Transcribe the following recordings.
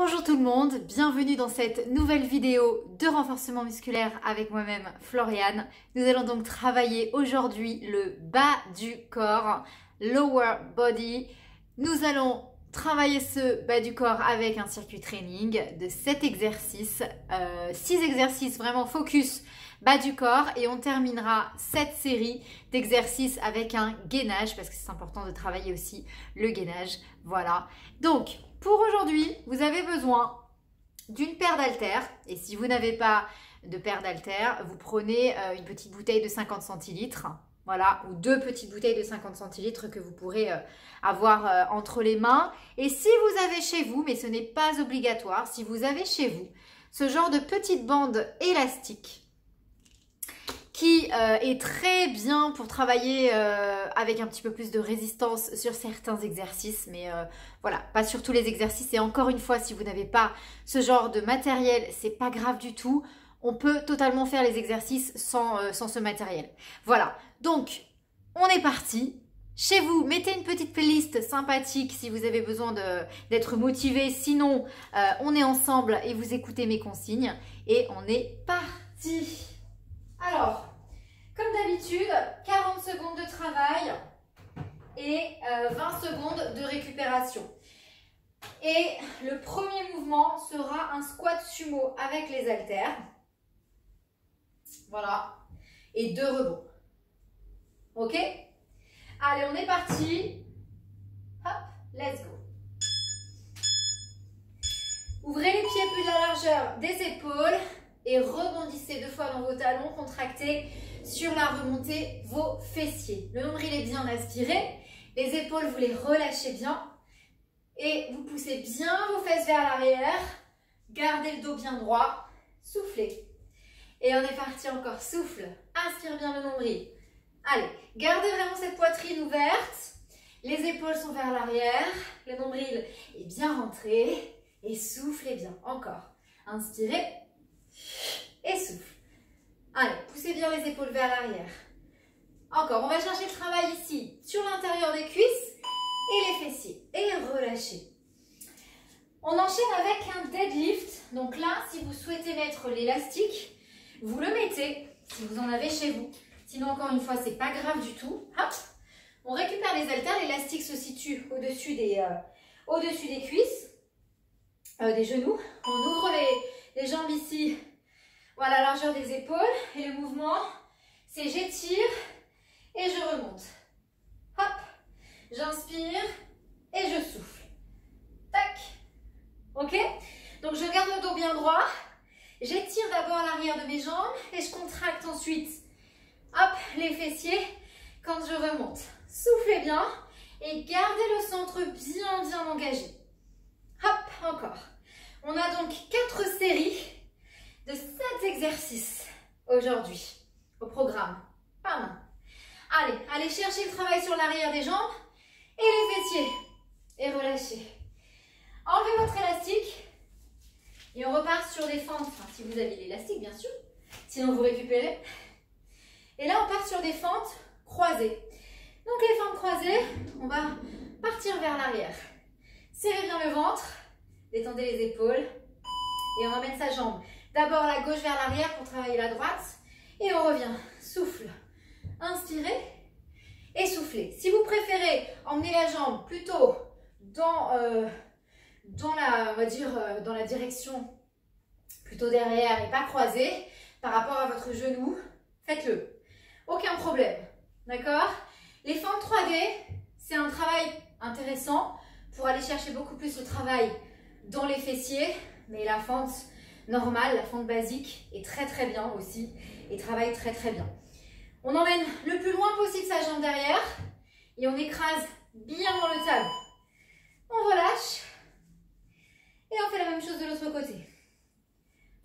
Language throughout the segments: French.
Bonjour tout le monde, bienvenue dans cette nouvelle vidéo de renforcement musculaire avec moi-même Floriane. Nous allons donc travailler aujourd'hui le bas du corps, lower body. Nous allons travailler ce bas du corps avec un circuit training de 7 exercices, 6 exercices vraiment focus bas du corps et on terminera cette série d'exercices avec un gainage parce que c'est important de travailler aussi le gainage. Voilà, donc pour aujourd'hui, vous avez besoin d'une paire d'haltères et si vous n'avez pas de paire d'haltères, vous prenez une petite bouteille de 50 centilitres, voilà, ou deux petites bouteilles de 50 centilitres que vous pourrez avoir entre les mains. Et si vous avez chez vous, mais ce n'est pas obligatoire, si vous avez chez vous ce genre de petite bande élastique qui est très bien pour travailler avec un petit peu plus de résistance sur certains exercices, mais voilà, pas sur tous les exercices. Et encore une fois, si vous n'avez pas ce genre de matériel, c'est pas grave du tout. On peut totalement faire les exercices sans ce matériel. Voilà, donc on est parti. Chez vous, mettez une petite playlist sympathique si vous avez besoin d'être motivé. Sinon, on est ensemble et vous écoutez mes consignes. Et on est parti. Alors, comme d'habitude, 40 secondes de travail et 20 secondes de récupération. Et le premier mouvement sera un squat sumo avec les haltères. Voilà. Et 2 rebonds. Ok? Allez, on est parti. Hop, let's go. Ouvrez les pieds plus de la largeur des épaules. Et rebondissez 2 fois dans vos talons, contractez sur la remontée vos fessiers. Le nombril est bien aspiré, les épaules vous les relâchez bien et vous poussez bien vos fesses vers l'arrière, gardez le dos bien droit, soufflez. Et on est parti encore, souffle, inspire bien le nombril. Allez, gardez vraiment cette poitrine ouverte, les épaules sont vers l'arrière, le nombril est bien rentré et soufflez bien, encore. Inspirez. Et souffle. Allez, poussez bien les épaules vers l'arrière. Encore, on va chercher le travail ici, sur l'intérieur des cuisses et les fessiers. Et relâchez. On enchaîne avec un deadlift. Donc là, si vous souhaitez mettre l'élastique, vous le mettez, si vous en avez chez vous. Sinon, encore une fois, c'est pas grave du tout. Hop. On récupère les haltères. L'élastique se situe au-dessus des cuisses, des genoux. On ouvre les jambes ici, voilà, la largeur des épaules. Et le mouvement, c'est j'étire et je remonte. Hop, j'inspire et je souffle. Tac. Ok? Donc, je garde le dos bien droit. J'étire d'abord l'arrière de mes jambes et je contracte ensuite. Hop, les fessiers quand je remonte. Soufflez bien et gardez le centre bien engagé. Hop, encore. On a donc 4 séries de 7 exercices aujourd'hui au programme. Pas mal. Allez chercher le travail sur l'arrière des jambes et les fessiers. Et relâchez. Enlevez votre élastique et on repart sur des fentes. Enfin, si vous avez l'élastique, bien sûr. Sinon, vous récupérez. Et là, on part sur des fentes croisées. Donc, les fentes croisées, on va partir vers l'arrière. Serrez bien le ventre. Détendez les épaules et on ramène sa jambe. D'abord la gauche vers l'arrière pour travailler la droite. Et on revient. Souffle. Inspirez et soufflez. Si vous préférez emmener la jambe plutôt dans la direction plutôt derrière et pas croisée par rapport à votre genou, faites-le. Aucun problème. D'accord? Les fentes 3D, c'est un travail intéressant pour aller chercher beaucoup plus le travail dans les fessiers, mais la fente normale, la fente basique est très bien aussi et travaille très bien. On emmène le plus loin possible sa jambe derrière et on écrase bien dans le talon. On relâche et on fait la même chose de l'autre côté.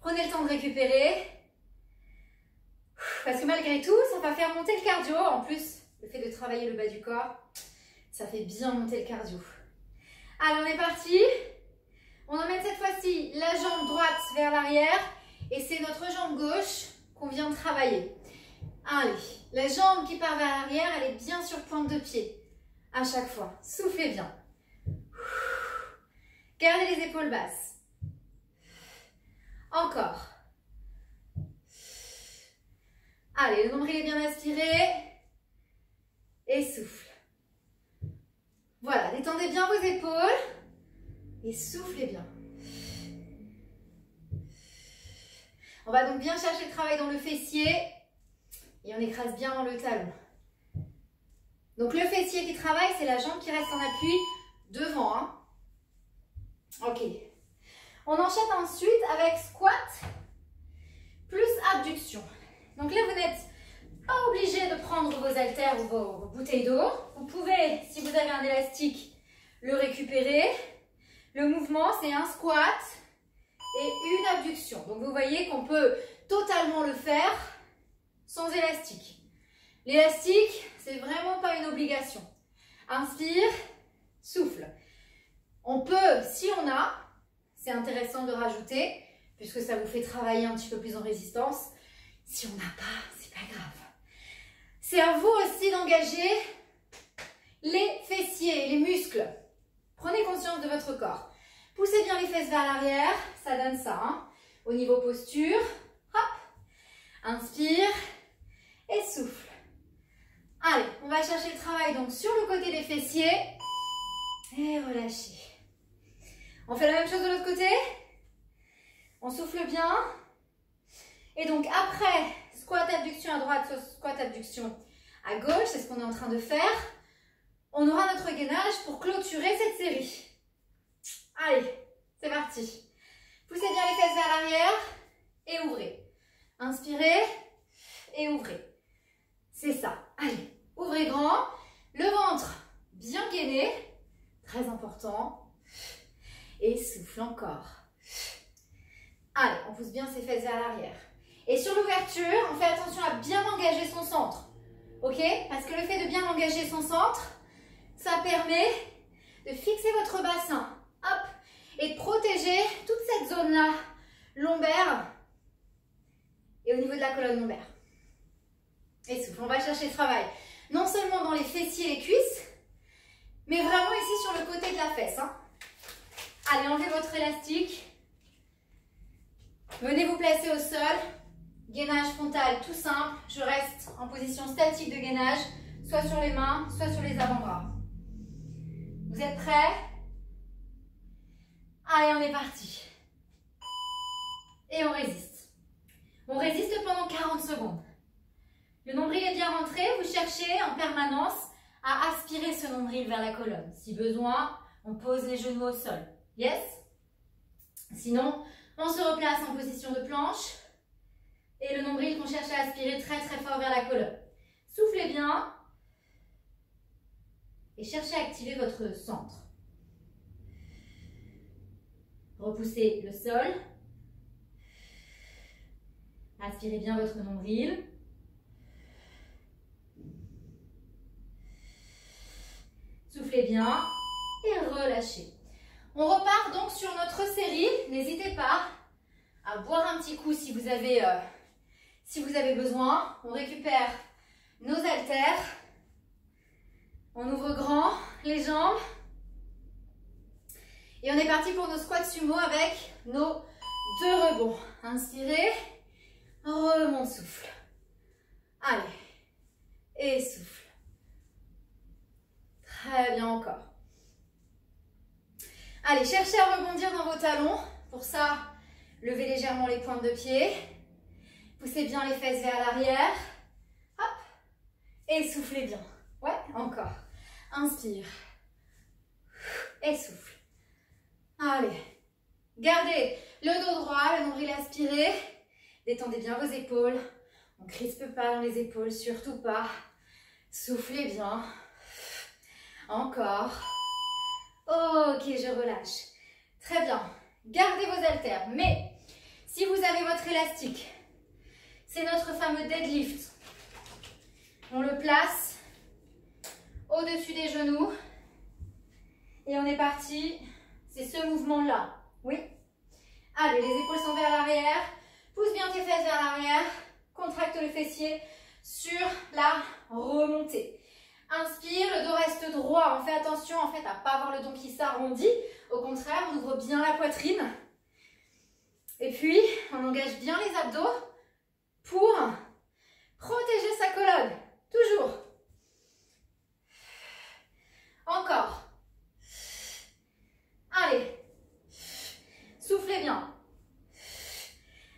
Prenez le temps de récupérer parce que malgré tout, ça va faire monter le cardio. En plus, le fait de travailler le bas du corps, ça fait bien monter le cardio. Allez, on est parti. On emmène cette fois-ci la jambe droite vers l'arrière et c'est notre jambe gauche qu'on vient de travailler. Allez, la jambe qui part vers l'arrière, elle est bien sur pointe de pied à chaque fois. Soufflez bien. Gardez les épaules basses. Encore. Allez, le nombril est bien aspiré. Et souffle. Voilà, détendez bien vos épaules. Et soufflez bien. On va donc bien chercher le travail dans le fessier. Et on écrase bien dans le talon. Donc le fessier qui travaille, c'est la jambe qui reste en appui devant. Hein. Ok. On enchaîne ensuite avec squat plus abduction. Donc là, vous n'êtes pas obligé de prendre vos haltères ou vos bouteilles d'eau. Vous pouvez, si vous avez un élastique, le récupérer. Le mouvement, c'est un squat et une abduction. Donc vous voyez qu'on peut totalement le faire sans élastique. L'élastique, c'est vraiment pas une obligation. Inspire, souffle. On peut, si on a, c'est intéressant de rajouter, puisque ça vous fait travailler un petit peu plus en résistance. Si on n'a pas, c'est pas grave. C'est à vous aussi d'engager les fessiers, les muscles. Prenez conscience de votre corps. Poussez bien les fesses vers l'arrière, ça donne ça. Hein. Au niveau posture, hop, inspire et souffle. Allez, on va chercher le travail donc sur le côté des fessiers et relâchez. On fait la même chose de l'autre côté. On souffle bien. Et donc après, squat abduction à droite, squat abduction à gauche, c'est ce qu'on est en train de faire. On aura notre gainage pour clôturer cette série. Allez, c'est parti. Poussez bien les fesses vers l'arrière et ouvrez. Inspirez et ouvrez. C'est ça. Allez, ouvrez grand. Le ventre bien gainé. Très important. Et souffle encore. Allez, on pousse bien ses fesses vers l'arrière. Et sur l'ouverture, on fait attention à bien engager son centre. Ok? Parce que le fait de bien engager son centre, ça permet de fixer votre bassin. Hop! Et de protéger toute cette zone-là, lombaire et au niveau de la colonne lombaire. Et souffle. On va chercher le travail. Non seulement dans les fessiers et les cuisses, mais vraiment ici sur le côté de la fesse. Hein. Allez, enlevez votre élastique. Venez vous placer au sol. Gainage frontal tout simple. Je reste en position statique de gainage, soit sur les mains, soit sur les avant-bras. Vous êtes prêts? Allez, on est parti. Et on résiste. On résiste pendant 40 secondes. Le nombril est bien rentré. Vous cherchez en permanence à aspirer ce nombril vers la colonne. Si besoin, on pose les genoux au sol. Yes? Sinon, on se replace en position de planche. Et le nombril qu'on cherche à aspirer très très fort vers la colonne. Soufflez bien. Et cherchez à activer votre centre. Repoussez le sol. Aspirez bien votre nombril. Soufflez bien et relâchez. On repart donc sur notre série. N'hésitez pas à boire un petit coup si vous avez besoin. On récupère nos haltères. On ouvre grand les jambes. Et on est parti pour nos squats sumo avec nos 2 rebonds. Inspirez, remonte, souffle. Allez, et souffle. Très bien encore. Allez, cherchez à rebondir dans vos talons. Pour ça, levez légèrement les pointes de pied. Poussez bien les fesses vers l'arrière. Hop. Et soufflez bien. Ouais, encore. Inspire. Et souffle. Allez. Gardez le dos droit, le nombril aspiré. Détendez bien vos épaules. On ne crispe pas dans les épaules, surtout pas. Soufflez bien. Encore. Ok, je relâche. Très bien. Gardez vos haltères. Mais si vous avez votre élastique, c'est notre fameux deadlift. On le place au-dessus des genoux. Et on est parti. C'est ce mouvement-là. Oui. Allez, les épaules sont vers l'arrière. Pousse bien tes fesses vers l'arrière. Contracte le fessier sur la remontée. Inspire, le dos reste droit. On fait attention en fait à ne pas avoir le dos qui s'arrondit. Au contraire, on ouvre bien la poitrine. Et puis, on engage bien les abdos pour protéger sa colonne. Toujours. Encore. Allez. Soufflez bien.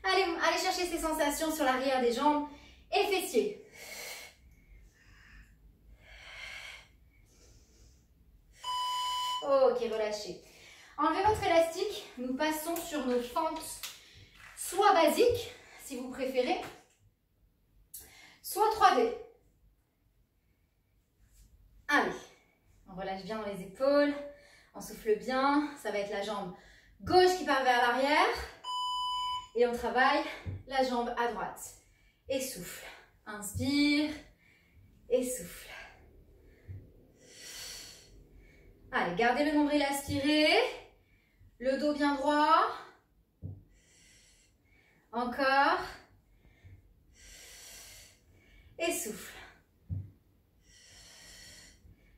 Allez chercher ces sensations sur l'arrière des jambes et fessiers. Ok, relâchez. Enlevez votre élastique. Nous passons sur nos fentes soit basiques, si vous préférez, soit 3D. Allez, on relâche bien dans les épaules. On souffle bien. Ça va être la jambe gauche qui part vers l'arrière. Et on travaille la jambe à droite. Et souffle. Inspire et souffle. Allez, gardez le nombril aspiré. Le dos bien droit. Encore. Et souffle.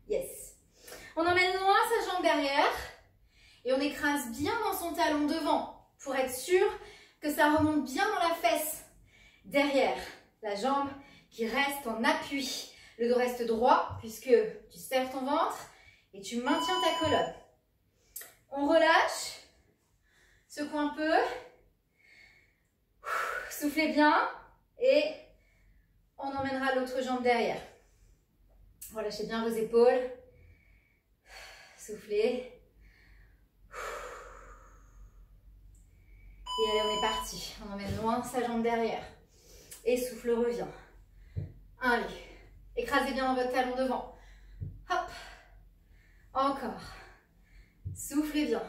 Yes. On emmène loin sa jambe derrière. Et on écrase bien dans son talon devant pour être sûr que ça remonte bien dans la fesse. Derrière, la jambe qui reste en appui. Le dos reste droit puisque tu serres ton ventre et tu maintiens ta colonne. On relâche. Secoue un peu. Soufflez bien. Et on emmènera l'autre jambe derrière. Relâchez bien vos épaules. Soufflez. Et allez, on est parti. On emmène loin sa jambe derrière. Et souffle revient. Allez. Écrasez bien dans votre talon devant. Hop. Encore. Soufflez bien.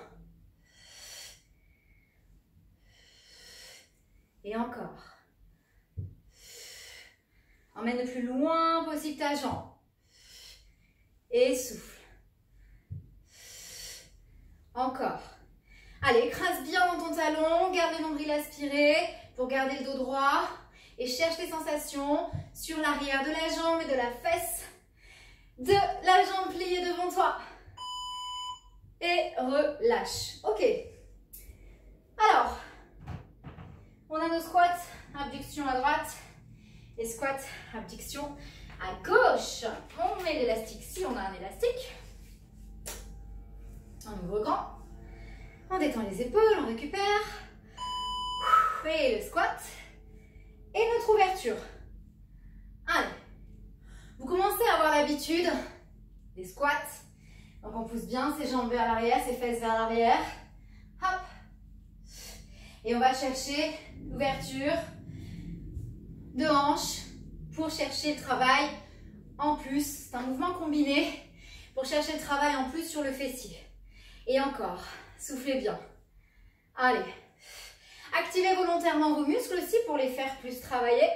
Et encore. Emmène le plus loin possible ta jambe. Et souffle. Encore. Allez, écrase bien dans ton talon. Garde le nombril aspiré pour garder le dos droit. Et cherche les sensations sur l'arrière de la jambe et de la fesse. De la jambe pliée devant toi. Et relâche. Ok. Alors, on a nos squats, abduction à droite et squat, abduction à gauche. On met l'élastique si on a un élastique. On ouvre grand. On détend les épaules, on récupère. Et le squat. Et notre ouverture. Allez. Vous commencez à avoir l'habitude des squats. Donc on pousse bien ses jambes vers l'arrière, ses fesses vers l'arrière. Hop. Et on va chercher l'ouverture de hanche pour chercher le travail en plus. C'est un mouvement combiné pour chercher le travail en plus sur le fessier. Et encore. Soufflez bien. Allez. Activez volontairement vos muscles aussi pour les faire plus travailler.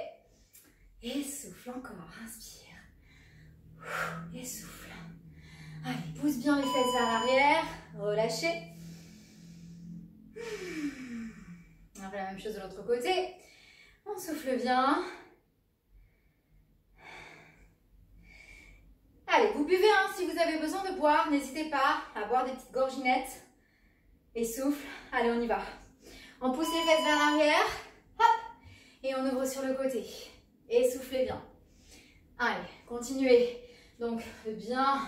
Et souffle encore. Inspire. Et souffle. Allez, pousse bien les fesses vers l'arrière. Relâchez. On va faire la même chose de l'autre côté. On souffle bien. Allez, vous buvez hein, si vous avez besoin de boire. N'hésitez pas à boire des petites gorginettes. Et souffle. Allez, on y va. On pousse les fesses vers l'arrière. Hop. Et on ouvre sur le côté. Et soufflez bien. Allez, continuez. Donc, de bien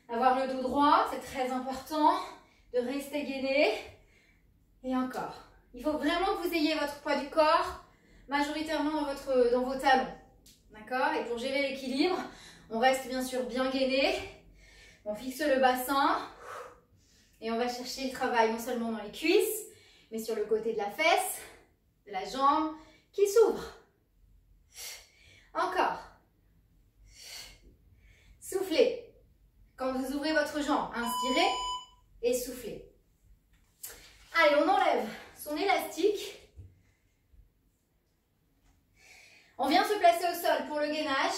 avoir le dos droit. C'est très important de rester gainé. Et encore. Il faut vraiment que vous ayez votre poids du corps majoritairement dans vos talons. D'accord? Et pour gérer l'équilibre, on reste bien sûr bien gainé. On fixe le bassin. Et on va chercher le travail non seulement dans les cuisses, mais sur le côté de la fesse, de la jambe qui s'ouvre. Encore. Soufflez. Quand vous ouvrez votre jambe, inspirez et soufflez. Allez, on enlève son élastique. On vient se placer au sol pour le gainage.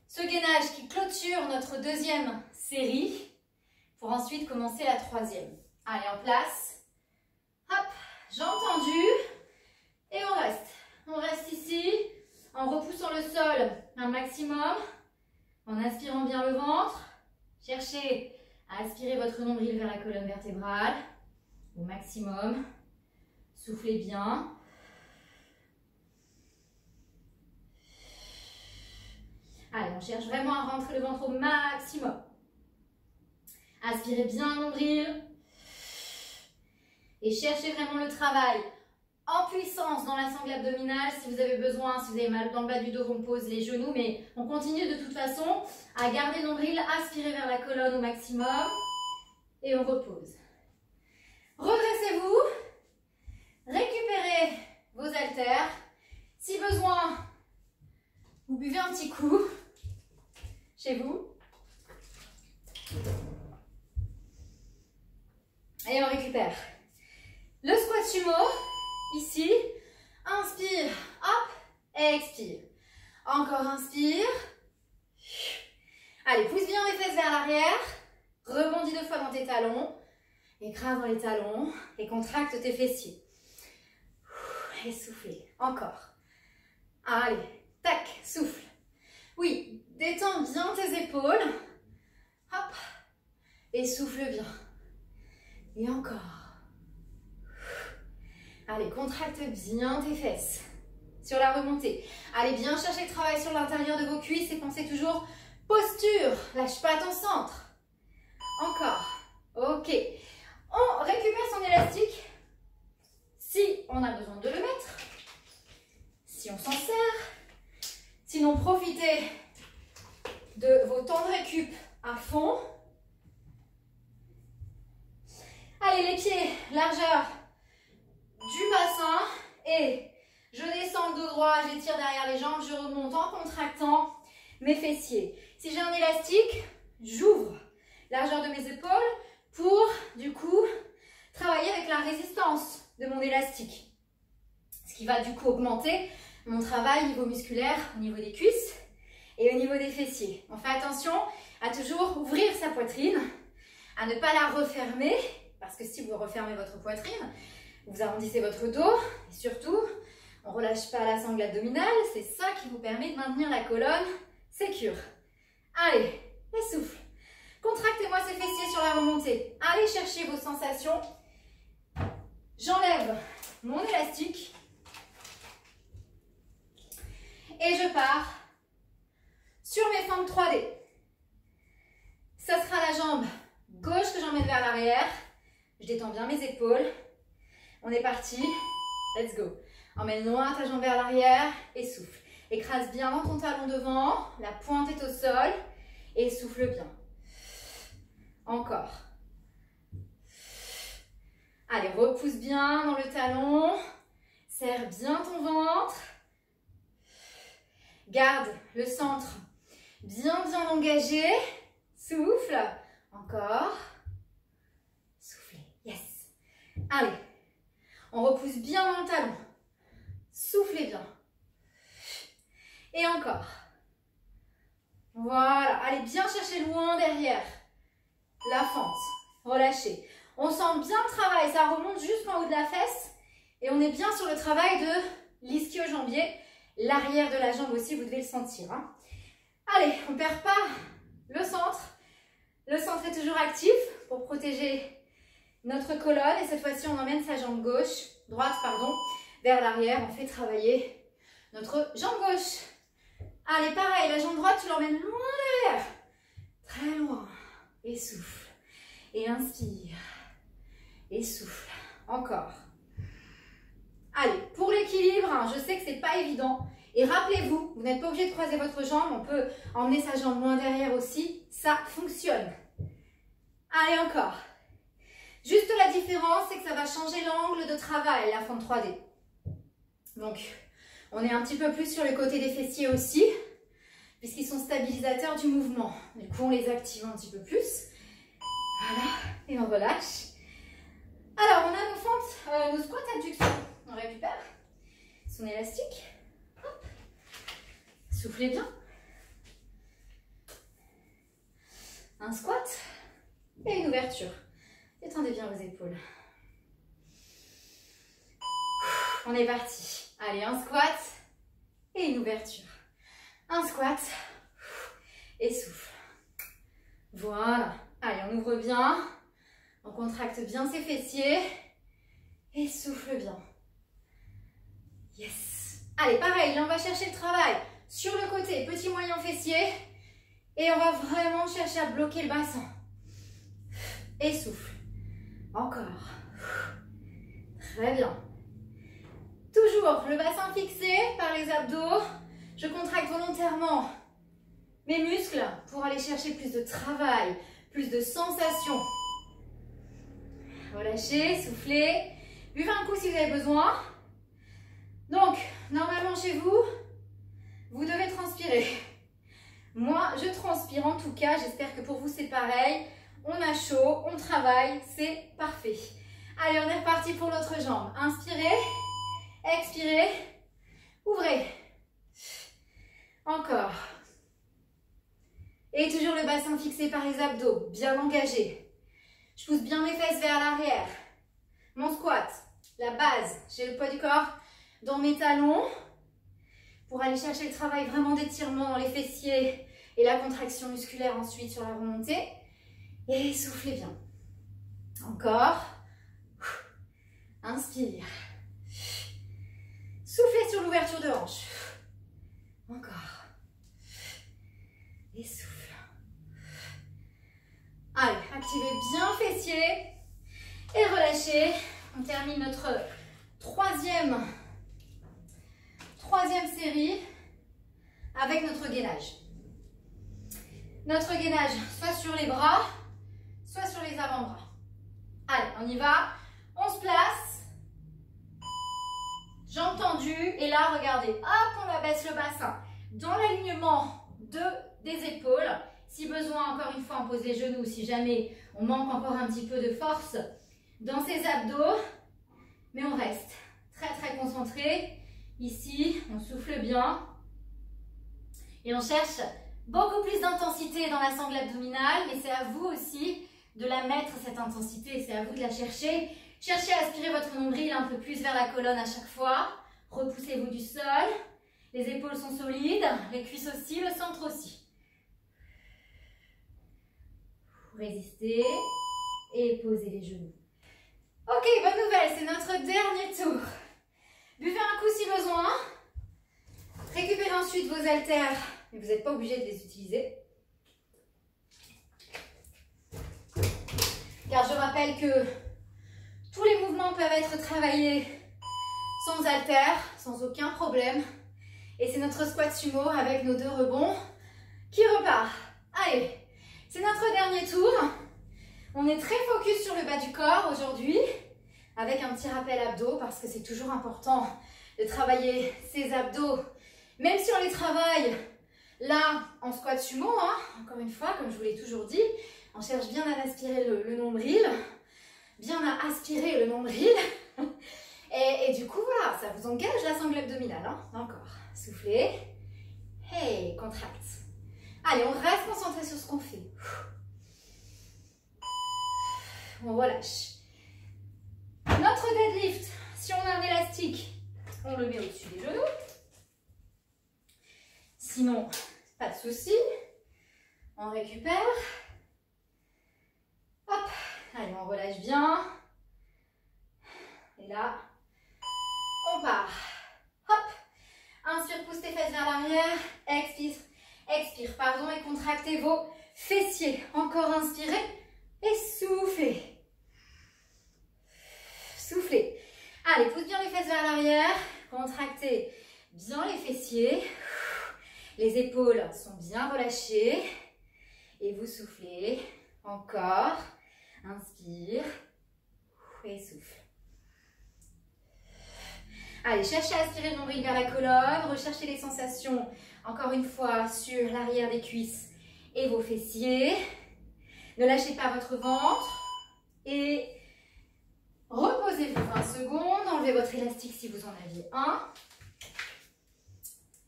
Ce gainage qui clôture notre deuxième série pour ensuite commencer la troisième. Allez, en place. Hop, jambes tendues. Et on reste. On reste ici en repoussant le sol un maximum. En inspirant bien le ventre. Cherchez à aspirer votre nombril vers la colonne vertébrale au maximum. Soufflez bien. Allez, on cherche vraiment à rentrer le ventre au maximum. Aspirez bien le nombril. Et cherchez vraiment le travail en puissance dans la sangle abdominale. Si vous avez besoin, si vous avez mal dans le bas du dos, on pose les genoux. Mais on continue de toute façon à garder le nombril, aspirer vers la colonne au maximum. Et on repose. Redressez-vous. Récupérez vos haltères. Si besoin, vous buvez un petit coup chez vous. Et on récupère. Le squat sumo, ici. Inspire, hop, expire. Encore inspire. Allez, pousse bien les fesses vers l'arrière. Rebondis 2 fois dans tes talons. Écrase dans les talons et contracte tes fessiers. Et soufflez. Encore. Allez, tac, souffle. Oui, détends bien tes épaules. Hop. Et souffle bien. Et encore. Allez, contracte bien tes fesses. Sur la remontée. Allez, bien chercher le travail sur l'intérieur de vos cuisses et pensez toujours posture. Lâche pas ton centre. Encore. Ok. On récupère son élastique. Si on a besoin de le mettre. Si on s'en sert. Sinon, profitez de vos temps de récup à fond. Allez, les pieds, largeur du bassin. Et je descends le dos droit, j'étire derrière les jambes, je remonte en contractant mes fessiers. Si j'ai un élastique, j'ouvre largeur de mes épaules pour, du coup, travailler avec la résistance de mon élastique. Ce qui va, du coup, augmenter mon travail au niveau musculaire, au niveau des cuisses et au niveau des fessiers. On fait attention à toujours ouvrir sa poitrine, à ne pas la refermer, parce que si vous refermez votre poitrine, vous arrondissez votre dos et surtout, on ne relâche pas la sangle abdominale, c'est ça qui vous permet de maintenir la colonne sécure. Allez, et souffle. Contractez-moi ces fessiers sur la remontée. Allez chercher vos sensations. J'enlève mon élastique et je pars sur mes fentes 3D. Ça sera la jambe gauche que j'emmène vers l'arrière. Je détends bien mes épaules. On est parti. Let's go. Emmène loin ta jambe vers l'arrière et souffle. Écrase bien dans ton talon devant. La pointe est au sol. Et souffle bien. Encore. Allez, repousse bien dans le talon. Serre bien ton ventre. Garde le centre bien engagé. Souffle. Encore. Soufflez. Yes. Allez. On repousse bien dans le talon. Soufflez bien. Et encore. Voilà. Allez bien chercher loin derrière. La fente. Relâchez. On sent bien le travail. Ça remonte jusqu'en haut de la fesse. Et on est bien sur le travail de l'ischio-jambier. L'arrière de la jambe aussi, vous devez le sentir. Hein. Allez, on ne perd pas le centre. Le centre est toujours actif pour protéger notre colonne. Et cette fois-ci, on emmène sa jambe gauche, droite, pardon, vers l'arrière. On fait travailler notre jambe gauche. Allez, pareil, la jambe droite, tu l'emmènes loin derrière. Très loin. Et souffle. Et inspire. Et souffle. Encore. Allez, pour l'équilibre, hein, je sais que c'est pas évident. Et rappelez-vous, vous n'êtes pas obligé de croiser votre jambe. On peut emmener sa jambe loin derrière aussi. Ça fonctionne. Allez, encore. Juste la différence, c'est que ça va changer l'angle de travail, la fente 3D. Donc, on est un petit peu plus sur le côté des fessiers aussi, puisqu'ils sont stabilisateurs du mouvement. Du coup, on les active un petit peu plus. Voilà, et on relâche. Alors, on a nos fentes, nos squats abduction. On récupère son élastique. Hop. Soufflez bien. Un squat et une ouverture. Détendez bien vos épaules. On est parti. Allez, un squat et une ouverture. Un squat et souffle. Voilà. Allez, on ouvre bien. On contracte bien ses fessiers. Et souffle bien. Yes. Allez, pareil, là on va chercher le travail sur le côté, petit moyen fessier. Et on va vraiment chercher à bloquer le bassin. Et souffle. Encore. Très bien. Toujours le bassin fixé par les abdos. Je contracte volontairement mes muscles pour aller chercher plus de travail, plus de sensations. Relâchez, soufflez. Buvez un coup si vous avez besoin. Donc, normalement chez vous, vous devez transpirer. Moi, je transpire en tout cas. J'espère que pour vous, c'est pareil. On a chaud, on travaille, c'est parfait. Allez, on est reparti pour l'autre jambe. Inspirez, expirez, ouvrez. Encore. Et toujours le bassin fixé par les abdos, bien engagé. Je pousse bien mes fesses vers l'arrière. Mon squat, la base, j'ai le poids du corps dans mes talons pour aller chercher le travail vraiment d'étirement dans les fessiers et la contraction musculaire ensuite sur la remontée. Et soufflez bien. Encore. Inspire. Soufflez sur l'ouverture de hanche. Encore. Et souffle. Allez, activez bien le fessier et relâchez. On termine notre troisième série avec notre gainage. Notre gainage, soit sur les bras, soit sur les avant-bras. Allez, on y va. On se place. Jambes tendues. Et là, regardez, hop, on abaisse le bassin dans l'alignement des épaules. Si besoin, encore une fois, on pose les genoux. Si jamais on manque encore un petit peu de force dans ses abdos. Mais on reste très, très concentré. Ici, on souffle bien. Et on cherche beaucoup plus d'intensité dans la sangle abdominale. Mais c'est à vous aussi de la mettre, cette intensité. C'est à vous de la chercher. Cherchez à aspirer votre nombril un peu plus vers la colonne à chaque fois. Repoussez-vous du sol. Les épaules sont solides. Les cuisses aussi, le centre aussi. Résistez et posez les genoux. Ok, bonne nouvelle, c'est notre dernier tour. Buvez un coup si besoin. Récupérez ensuite vos haltères, mais vous n'êtes pas obligé de les utiliser. Car je rappelle que tous les mouvements peuvent être travaillés sans haltères, sans aucun problème. Et c'est notre squat sumo avec nos 2 rebonds qui repart. Allez, c'est notre dernier tour. On est très focus sur le bas du corps aujourd'hui, avec un petit rappel abdos, parce que c'est toujours important de travailler ses abdos, même si on les travaille là en squat sumo, hein, encore une fois, comme je vous l'ai toujours dit, on cherche bien à aspirer le nombril, bien à aspirer le nombril, et du coup, voilà, ça vous engage la sangle abdominale, hein. Encore, soufflez, hey, contracte. Allez, on reste concentré sur ce qu'on fait. On relâche. Notre deadlift, si on a un élastique, on le met au-dessus des genoux. Sinon, pas de souci. On récupère. Hop. Allez, on relâche bien. Et là, on part. Hop. Inspire, pousse tes fesses vers l'arrière. Expire, pardon, et contractez vos fessiers. Encore inspirez et soufflez. Soufflez. Allez, pousse bien les fesses vers l'arrière. Contractez bien les fessiers. Les épaules sont bien relâchées. Et vous soufflez. Encore. Inspire. Et souffle. Allez, cherchez à aspirer le nombril vers la colonne. Recherchez les sensations, encore une fois, sur l'arrière des cuisses et vos fessiers. Ne lâchez pas votre ventre. Et reposez-vous 20 secondes. Enlevez votre élastique si vous en aviez un.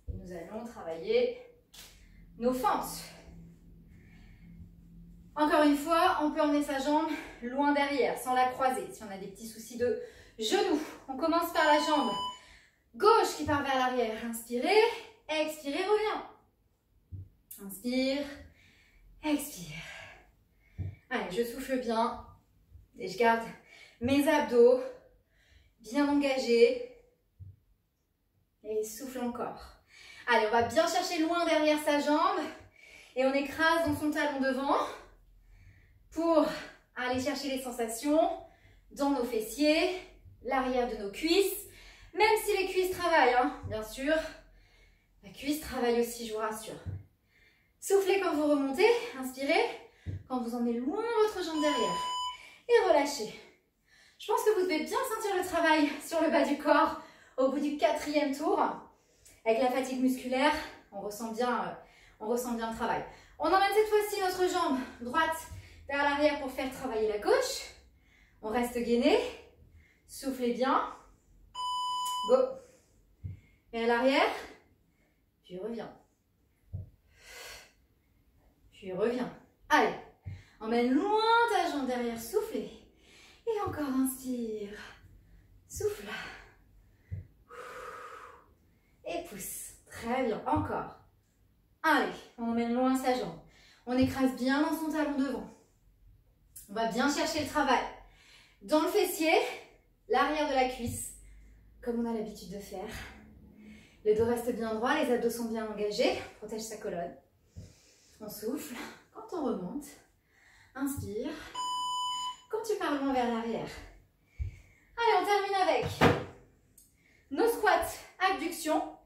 Et nous allons travailler nos fentes. Encore une fois, on peut emmener sa jambe loin derrière, sans la croiser, si on a des petits soucis de genoux. On commence par la jambe gauche qui part vers l'arrière. Inspirez, expirez, reviens. Inspire, expire. Allez, je souffle bien et je garde mes abdos bien engagé. Et souffle encore. Allez, on va bien chercher loin derrière sa jambe. Et on écrase dans son talon devant pour aller chercher les sensations dans nos fessiers, l'arrière de nos cuisses. Même si les cuisses travaillent, hein, bien sûr. La cuisse travaille aussi, je vous rassure. Soufflez quand vous remontez, inspirez. Quand vous emmenez loin votre jambe derrière. Et relâchez. Je pense que vous devez bien sentir le travail sur le bas du corps au bout du 4e tour. Avec la fatigue musculaire, on ressent bien le travail. On emmène cette fois-ci notre jambe droite vers l'arrière pour faire travailler la gauche. On reste gainé. Soufflez bien. Go. Et à l'arrière. Puis reviens. Puis reviens. Allez. Emmène loin ta jambe derrière. Soufflez. Et encore, inspire. Souffle. Et pousse. Très bien. Encore. Allez, on emmène loin sa jambe. On écrase bien dans son talon devant. On va bien chercher le travail. Dans le fessier, l'arrière de la cuisse, comme on a l'habitude de faire. Le dos reste bien droit, les abdos sont bien engagés. Protège sa colonne. On souffle. Quand on remonte, inspire. Quand tu pars loin vers l'arrière. Allez, on termine avec nos squats, abduction.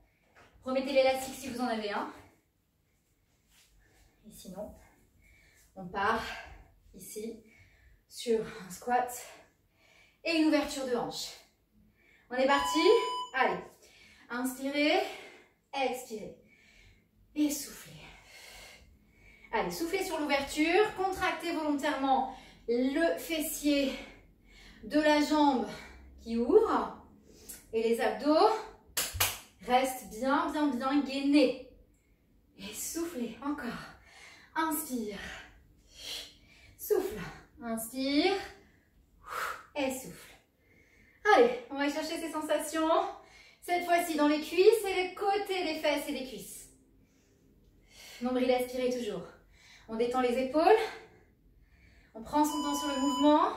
Remettez l'élastique si vous en avez un. Et sinon, on part ici sur un squat et une ouverture de hanche. On est parti. Allez, inspirez, expirez et soufflez. Allez, soufflez sur l'ouverture, contractez volontairement le fessier de la jambe qui ouvre et les abdos restent bien gainés. Et soufflez encore. Inspire, souffle, inspire et souffle. Allez, on va chercher ces sensations, cette fois-ci dans les cuisses et les côtés des fesses et des cuisses. Nombril aspiré toujours. On détend les épaules, on prend son temps sur le mouvement.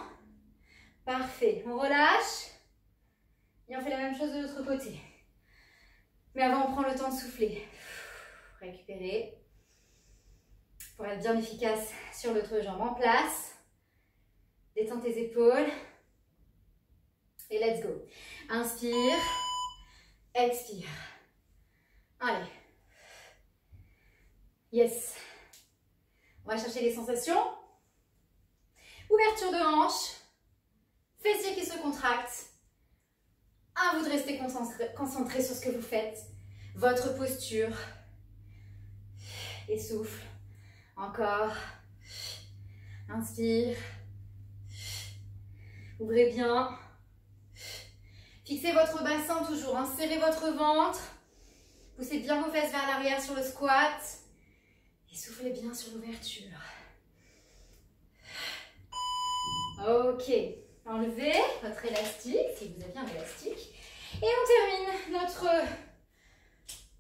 Parfait, on relâche et on fait la même chose de l'autre côté. Mais avant, on prend le temps de souffler. Récupérer. Pour être bien efficace sur l'autre jambe en place. Détends tes épaules. Et let's go. Inspire. Expire. Allez. Yes. On va chercher les sensations. Ouverture de hanche. Fessiers qui se contractent. À vous de rester concentré sur ce que vous faites. Votre posture. Et souffle. Encore. Inspire. Ouvrez bien. Fixez votre bassin toujours. Serrez votre ventre. Poussez bien vos fesses vers l'arrière sur le squat. Et soufflez bien sur l'ouverture. Ok. Enlevez votre élastique, si vous avez un élastique. Et on termine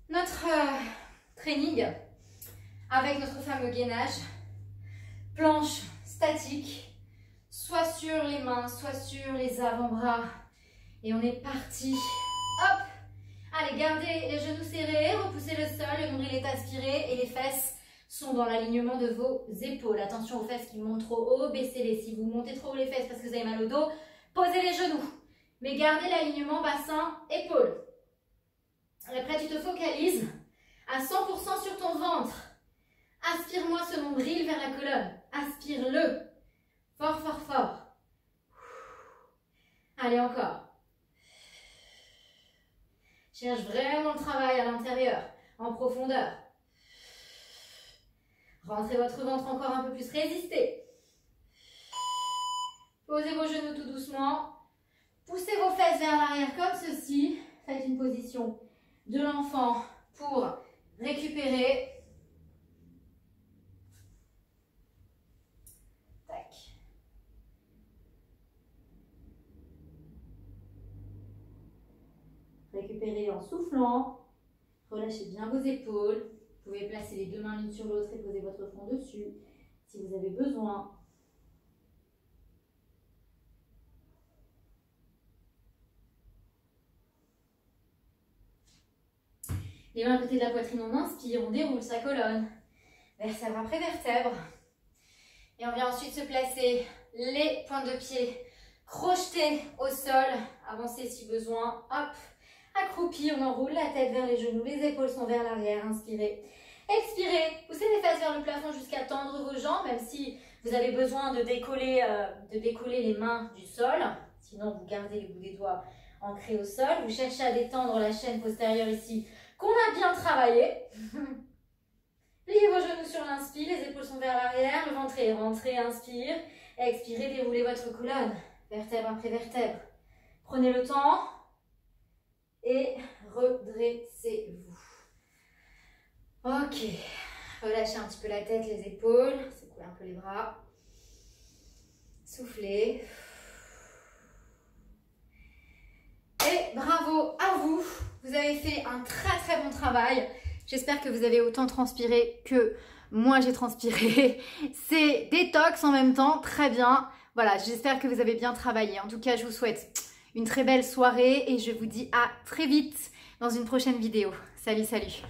notre training avec notre fameux gainage. Planche statique, soit sur les mains, soit sur les avant-bras. Et on est parti. Hop! Allez, gardez les genoux serrés, repoussez le sol, le nombril est aspiré et les fesses sont dans l'alignement de vos épaules. Attention aux fesses qui montent trop haut, baissez-les. Si vous montez trop haut les fesses parce que vous avez mal au dos, posez les genoux. Mais gardez l'alignement bassin-épaule. Après, tu te focalises à 100% sur ton ventre. Aspire-moi ce nombril vers la colonne. Aspire-le. Fort, fort, fort. Allez, encore. Cherche vraiment le travail à l'intérieur, en profondeur. Rentrez votre ventre encore un peu plus, résistez. Posez vos genoux tout doucement. Poussez vos fesses vers l'arrière comme ceci. Faites une position de l'enfant pour récupérer. Tac. Récupérez en soufflant. Relâchez bien vos épaules. Vous pouvez placer les deux mains l'une sur l'autre et poser votre front dessus si vous avez besoin. Les mains à côté de la poitrine, on inspire, on déroule sa colonne. Vertèbre après vertèbre. Et on vient ensuite se placer les pointes de pied crochetés au sol. Avancer si besoin. Hop. Accroupi, on enroule la tête vers les genoux. Les épaules sont vers l'arrière. Inspirez. Expirez. Poussez les fesses vers le plafond jusqu'à tendre vos jambes. Même si vous avez besoin de décoller les mains du sol. Sinon, vous gardez les bouts des doigts ancrés au sol. Vous cherchez à détendre la chaîne postérieure ici qu'on a bien travaillé. Pliez vos genoux sur l'inspire, les épaules sont vers l'arrière, le ventre est rentré, inspire, expirez, déroulez votre colonne, vertèbre après vertèbre. Prenez le temps et redressez-vous. Ok, relâchez un petit peu la tête, les épaules, secouez un peu les bras, soufflez. Et bravo à vous, vous avez fait un très bon travail. J'espère que vous avez autant transpiré que moi j'ai transpiré. C'est détox en même temps, très bien. Voilà, j'espère que vous avez bien travaillé. En tout cas, je vous souhaite une très belle soirée et je vous dis à très vite dans une prochaine vidéo. Salut, salut!